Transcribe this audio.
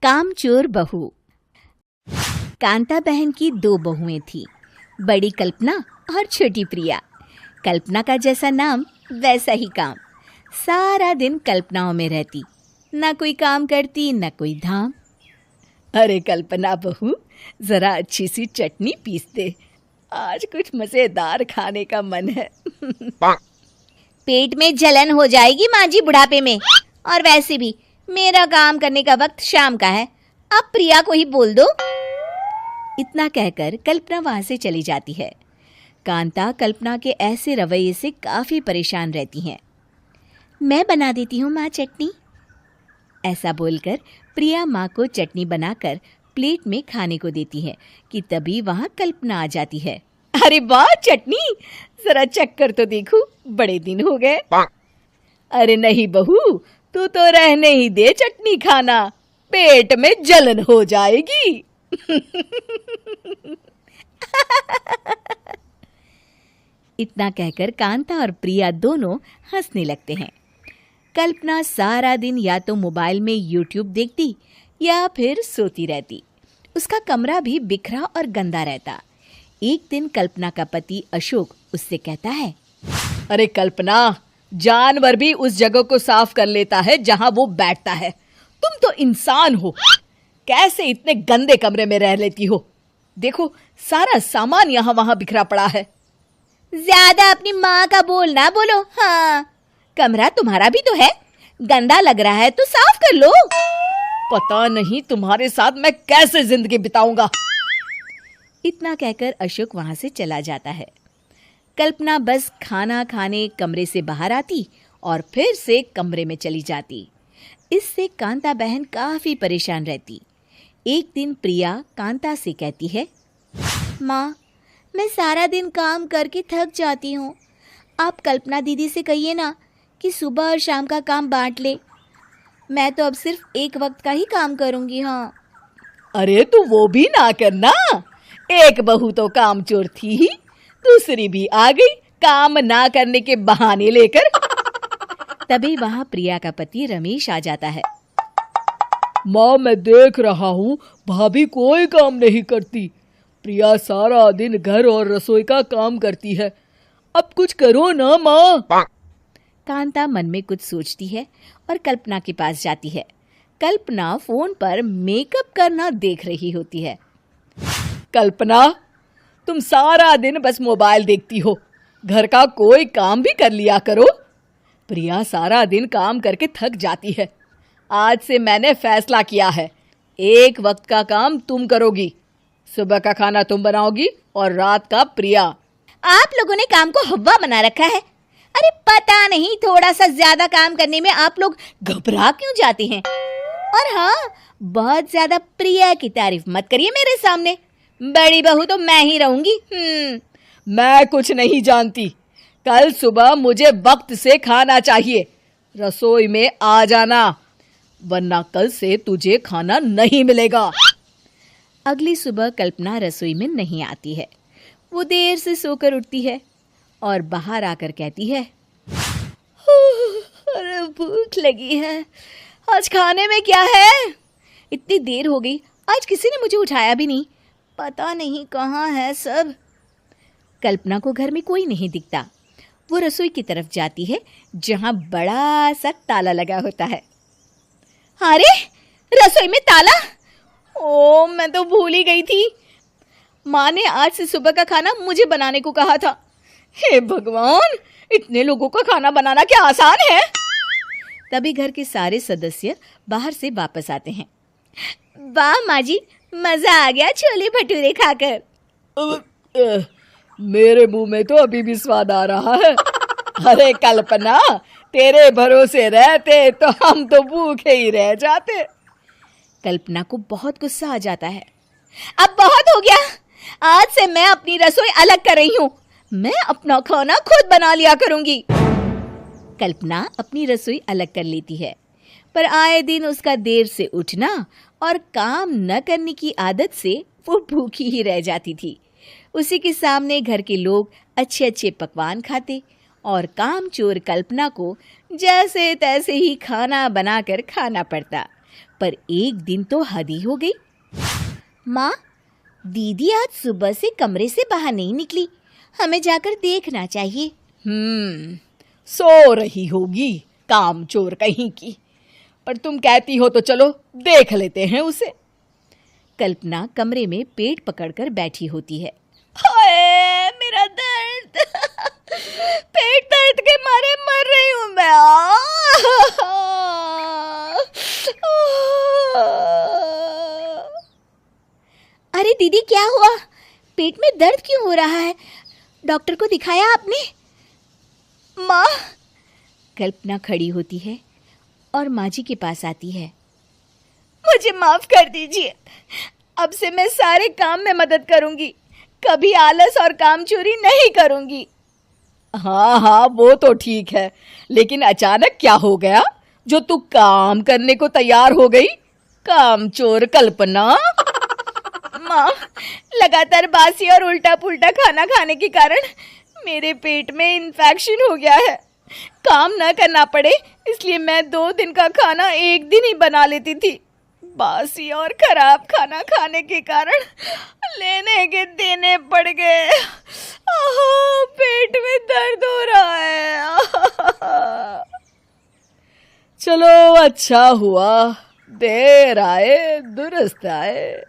कामचोर बहू। कांता बहन की दो बहुएं थीं, बड़ी कल्पना और छोटी प्रिया। कल्पना का जैसा नाम वैसा ही काम। सारा दिन कल्पनाओं में रहती, ना कोई काम करती ना कोई धाम। अरे कल्पना बहू, जरा अच्छी सी चटनी पीस दे, आज कुछ मजेदार खाने का मन है। पेट में जलन हो जाएगी माँ जी बुढ़ापे में, और वैसे भी मेरा काम करने का वक्त शाम का है, अब प्रिया को ही बोल दो। इतना कहकर कल्पना वहां से चली जाती है। कांता कल्पना के ऐसे रवैये से काफी परेशान रहती हैं। मैं बना देती हूँ माँ चटनी, ऐसा बोलकर प्रिया माँ को चटनी बनाकर प्लेट में खाने को देती है कि तभी वहां कल्पना आ जाती है। अरे वाह चटनी, जरा चक्कर तो देखूं, बड़े दिन हो गए। अरे नहीं बहू, तू तो रहने ही दे चटनी खाना, पेट में जलन हो जाएगी। इतना कहकर कांता और प्रिया दोनों हंसने लगते हैं। कल्पना सारा दिन या तो मोबाइल में यूट्यूब देखती या फिर सोती रहती। उसका कमरा भी बिखरा और गंदा रहता। एक दिन कल्पना का पति अशोक उससे कहता है, अरे कल्पना, जानवर भी उस जगह को साफ कर लेता है जहां वो बैठता है, तुम तो इंसान हो, कैसे इतने गंदे कमरे में रह लेती हो? देखो सारा सामान यहाँ वहां बिखरा पड़ा है। ज्यादा अपनी माँ का बोल ना बोलो। हाँ, कमरा तुम्हारा भी तो है, गंदा लग रहा है तो साफ कर लो। पता नहीं तुम्हारे साथ मैं कैसे जिंदगी बिताऊंगा। इतना कहकर अशोक वहां से चला जाता है। कल्पना बस खाना खाने कमरे से बाहर आती और फिर से कमरे में चली जाती। इससे कांता बहन काफी परेशान रहती। एक दिन प्रिया कांता से कहती है, माँ, मैं सारा दिन काम करके थक जाती हूँ, आप कल्पना दीदी से कहिए ना कि सुबह और शाम का काम बांट ले। मैं तो अब सिर्फ एक वक्त का ही काम करूँगी। हाँ। अरे तू वो भी ना करना, एक बहू तो कामचोर थी ही, दूसरी भी आ गई काम ना करने के बहाने लेकर। तभी वहां प्रिया का पति रमेश आ जाता है। माँ, मैं देख रहा हूँ भाभी कोई काम नहीं करती, प्रिया सारा दिन घर और रसोई का काम करती है, अब कुछ करो ना माँ। कांता मन में कुछ सोचती है और कल्पना के पास जाती है। कल्पना फोन पर मेकअप करना देख रही होती है। कल्पना, तुम सारा दिन बस मोबाइल देखती हो, घर का कोई काम भी कर लिया करो। प्रिया सारा दिन काम करके थक जाती है, आज से मैंने फैसला किया है, एक वक्त का काम तुम करोगी, सुबह का खाना तुम बनाओगी और रात का प्रिया। आप लोगों ने काम को हव्वा बना रखा है। अरे पता नहीं थोड़ा सा ज्यादा काम करने में आप लोग घबरा क्यों जाते हैं। और हाँ, बहुत ज्यादा प्रिया की तारीफ मत करिए मेरे सामने, बड़ी बहू तो मैं ही रहूंगी। मैं कुछ नहीं जानती, कल सुबह मुझे वक्त से खाना चाहिए, रसोई में आ जाना, वरना कल से तुझे खाना नहीं मिलेगा। अगली सुबह कल्पना रसोई में नहीं आती है। वो देर से सोकर उठती है और बाहर आकर कहती है, अरे भूख लगी है, आज खाने में क्या है? इतनी देर हो गई, आज किसी ने मुझे उठाया भी नहीं, पता नहीं कहाँ है सब। कल्पना को घर में कोई नहीं दिखता। वो रसोई की तरफ जाती है जहाँ बड़ा सा ताला लगा होता है। अरे रसोई में ताला? ओ, मैं तो भूल ही गई थी। माँ ने आज से सुबह का खाना मुझे बनाने को कहा था। हे भगवान, इतने लोगों का खाना बनाना क्या आसान है? तभी घर के सारे सदस्य बाहर से वापस आते हैं। वाह माँ जी, मजा आ गया छोले भटूरे खाकर। मेरे मुंह में तो अभी भी स्वाद आ रहा है। अरे कल्पना, तेरे भरोसे रहते तो हम तो भूखे ही रह जाते। कल्पना को बहुत गुस्सा आ जाता है। अब बहुत हो गया, आज से मैं अपनी रसोई अलग कर रही हूँ, मैं अपना खाना खुद बना लिया करूंगी। कल्पना अपनी रसोई अलग कर लेती है, पर आए दिन उसका देर से उठना और काम न करने की आदत से वो भूखी ही रह जाती थी। उसी के सामने घर के लोग अच्छे अच्छे पकवान खाते और कामचोर कल्पना को जैसे तैसे ही खाना बनाकर खाना पड़ता। पर एक दिन तो हद ही हो गई। माँ, दीदी आज सुबह से कमरे से बाहर नहीं निकली, हमें जाकर देखना चाहिए। सो रही होगी कामचोर कहीं की, पर तुम कहती हो तो चलो देख लेते हैं उसे। कल्पना कमरे में पेट पकड़कर बैठी होती है। हाय मेरा दर्द, पेट दर्द के मारे मर रही हूं मैं। अरे दीदी, क्या हुआ? पेट में दर्द क्यों हो रहा है? डॉक्टर को दिखाया आपने? माँ, कल्पना खड़ी होती है और माँ जी के पास आती है। मुझे माफ कर दीजिए, अब से मैं सारे काम में मदद करूंगी, कभी आलस और काम चोरी नहीं करूंगी। हाँ हाँ, वो तो ठीक है, लेकिन अचानक क्या हो गया जो तू काम करने को तैयार हो गई? कामचोर कल्पना। माँ, लगातार बासी और उल्टा पुल्टा खाना खाने के कारण मेरे पेट में इन्फेक्शन हो गया है। काम न करना पड़े इसलिए मैं 2 दिन का खाना एक दिन ही बना लेती थी। बासी और खराब खाना खाने के कारण लेने के देने पड़ गए। पेट में दर्द हो रहा है। चलो अच्छा हुआ, देर आए दुरुस्त आए।